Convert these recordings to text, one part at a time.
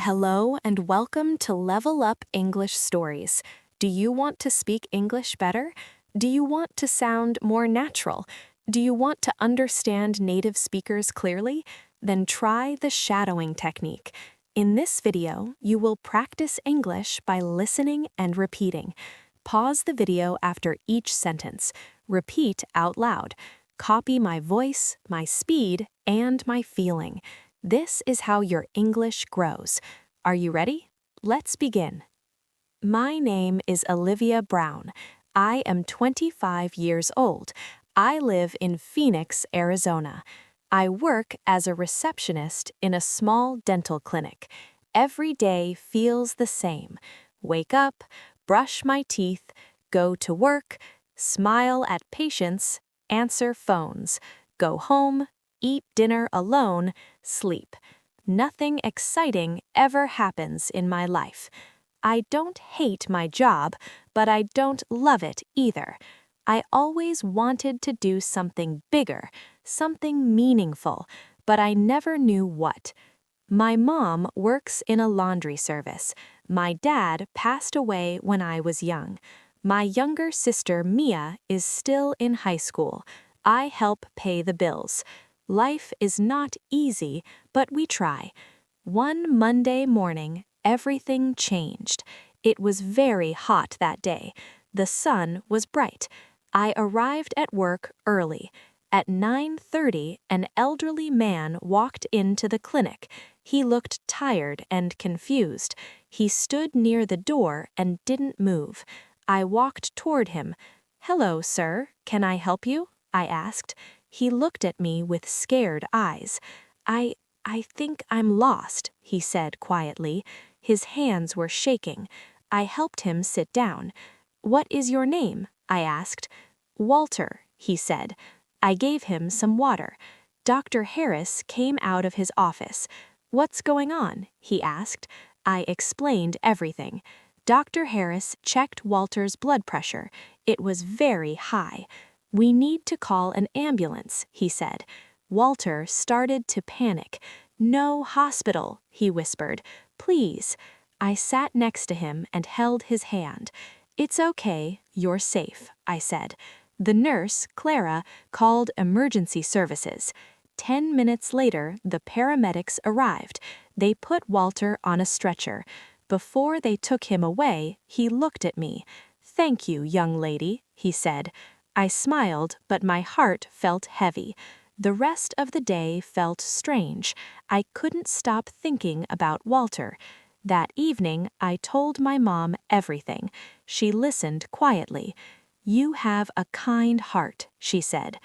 Hello and welcome to Level Up English Stories. Do you want to speak English better? Do you want to sound more natural? Do you want to understand native speakers clearly? Then try the shadowing technique. In this video, you will practice English by listening and repeating. Pause the video after each sentence. Repeat out loud. Copy my voice, my speed, and my feeling. This is how your English grows. Are you ready? Let's begin. My name is Olivia Brown. I am 25 years old. I live in Phoenix, Arizona. I work as a receptionist in a small dental clinic. Every day feels the same. Wake up, brush my teeth, go to work, smile at patients, answer phones, go home, eat dinner alone, sleep. Nothing exciting ever happens in my life. I don't hate my job, but I don't love it either. I always wanted to do something bigger, something meaningful, but I never knew what. My mom works in a laundry service. My dad passed away when I was young. My younger sister, Mia, is still in high school. I help pay the bills. Life is not easy, but we try. One Monday morning, everything changed. It was very hot that day. The sun was bright. I arrived at work early. At 9:30, an elderly man walked into the clinic. He looked tired and confused. He stood near the door and didn't move. I walked toward him. "Hello, sir. Can I help you?" I asked. He looked at me with scared eyes. I think I'm lost," he said quietly. His hands were shaking. I helped him sit down. "What is your name?" I asked. "Walter," he said. I gave him some water. Dr. Harris came out of his office. "What's going on?" he asked. I explained everything. Dr. Harris checked Walter's blood pressure. It was very high. "We need to call an ambulance," he said. Walter started to panic. "No hospital," he whispered. "Please." I sat next to him and held his hand. "It's okay, you're safe," I said. The nurse, Clara, called emergency services. 10 minutes later, the paramedics arrived. They put Walter on a stretcher. Before they took him away, he looked at me. "Thank you, young lady," he said. I smiled, but my heart felt heavy. The rest of the day felt strange. I couldn't stop thinking about Walter. That evening, I told my mom everything. She listened quietly. "You have a kind heart," she said.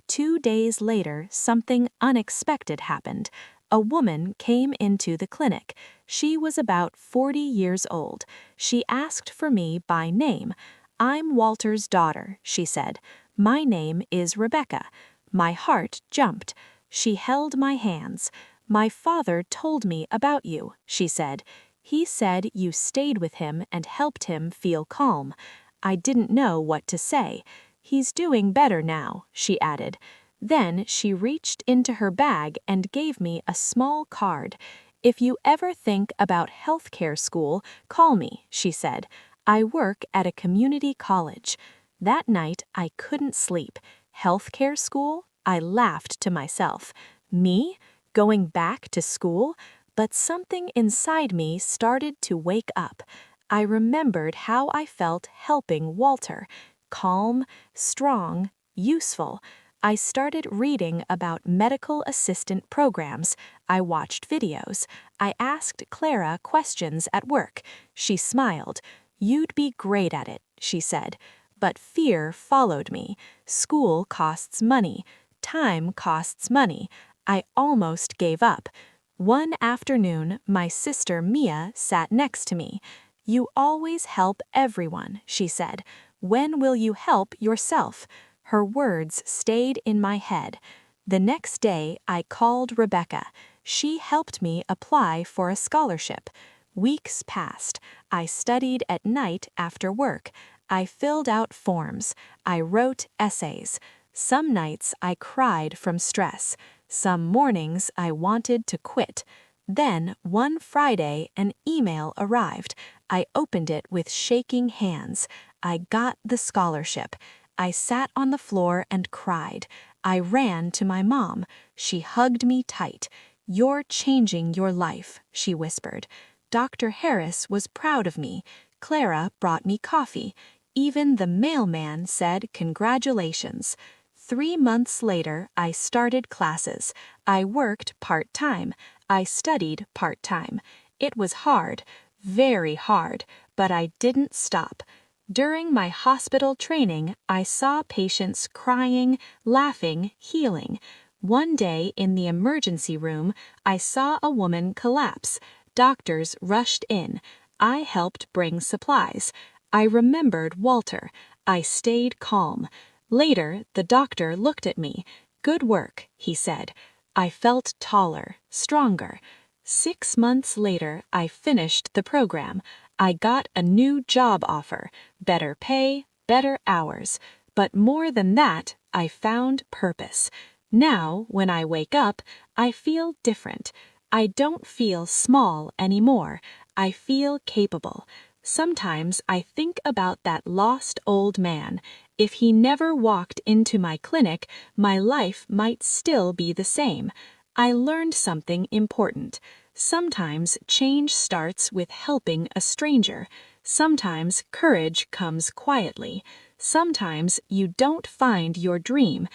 2 days later, something unexpected happened. A woman came into the clinic. She was about 40 years old. She asked for me by name. "I'm Walter's daughter," she said. "My name is Rebecca." My heart jumped. She held my hands. "My father told me about you," she said. "He said you stayed with him and helped him feel calm." I didn't know what to say. "He's doing better now," she added. Then she reached into her bag and gave me a small card. "If you ever think about healthcare school, call me," she said. "I work at a community college." That night, I couldn't sleep. Healthcare school? I laughed to myself. Me? Going back to school? But something inside me started to wake up. I remembered how I felt helping Walter. Calm, strong, useful. I started reading about medical assistant programs. I watched videos. I asked Clara questions at work. She smiled. "You'd be great at it," she said. But fear followed me. School costs money. Time costs money. I almost gave up. One afternoon, my sister Mia sat next to me. "You always help everyone," she said. "When will you help yourself?" Her words stayed in my head. The next day, I called Rebecca. She helped me apply for a scholarship. Weeks passed. I studied at night after work. I filled out forms. I wrote essays. Some nights I cried from stress. Some mornings I wanted to quit. Then, one Friday, an email arrived. I opened it with shaking hands. I got the scholarship. I sat on the floor and cried. I ran to my mom. She hugged me tight. "You're changing your life," she whispered. Dr. Harris was proud of me. Clara brought me coffee. Even the mailman said congratulations. 3 months later, I started classes. I worked part-time. I studied part-time. It was hard, very hard, but I didn't stop. During my hospital training, I saw patients crying, laughing, healing. One day in the emergency room, I saw a woman collapse. Doctors rushed in. I helped bring supplies. I remembered Walter. I stayed calm. Later, the doctor looked at me. "Good work," he said. I felt taller, stronger. 6 months later, I finished the program. I got a new job offer, better pay, better hours. But more than that, I found purpose. Now, when I wake up, I feel different. I don't feel small anymore. I feel capable. Sometimes I think about that lost old man. If he never walked into my clinic, my life might still be the same. I learned something important. Sometimes change starts with helping a stranger. Sometimes courage comes quietly. Sometimes you don't find your dream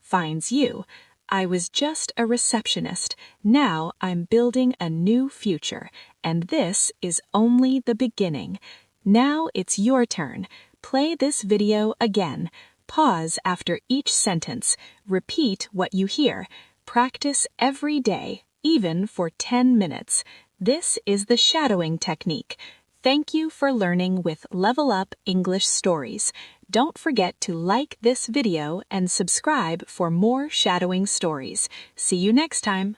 finds you. I was just a receptionist. Now I'm building a new future, and this is only the beginning. Now it's your turn. Play this video again. Pause after each sentence. Repeat what you hear. Practice every day, even for 10 minutes. This is the shadowing technique. Thank you for learning with Level Up English Stories. Don't forget to like this video and subscribe for more shadowing stories. See you next time.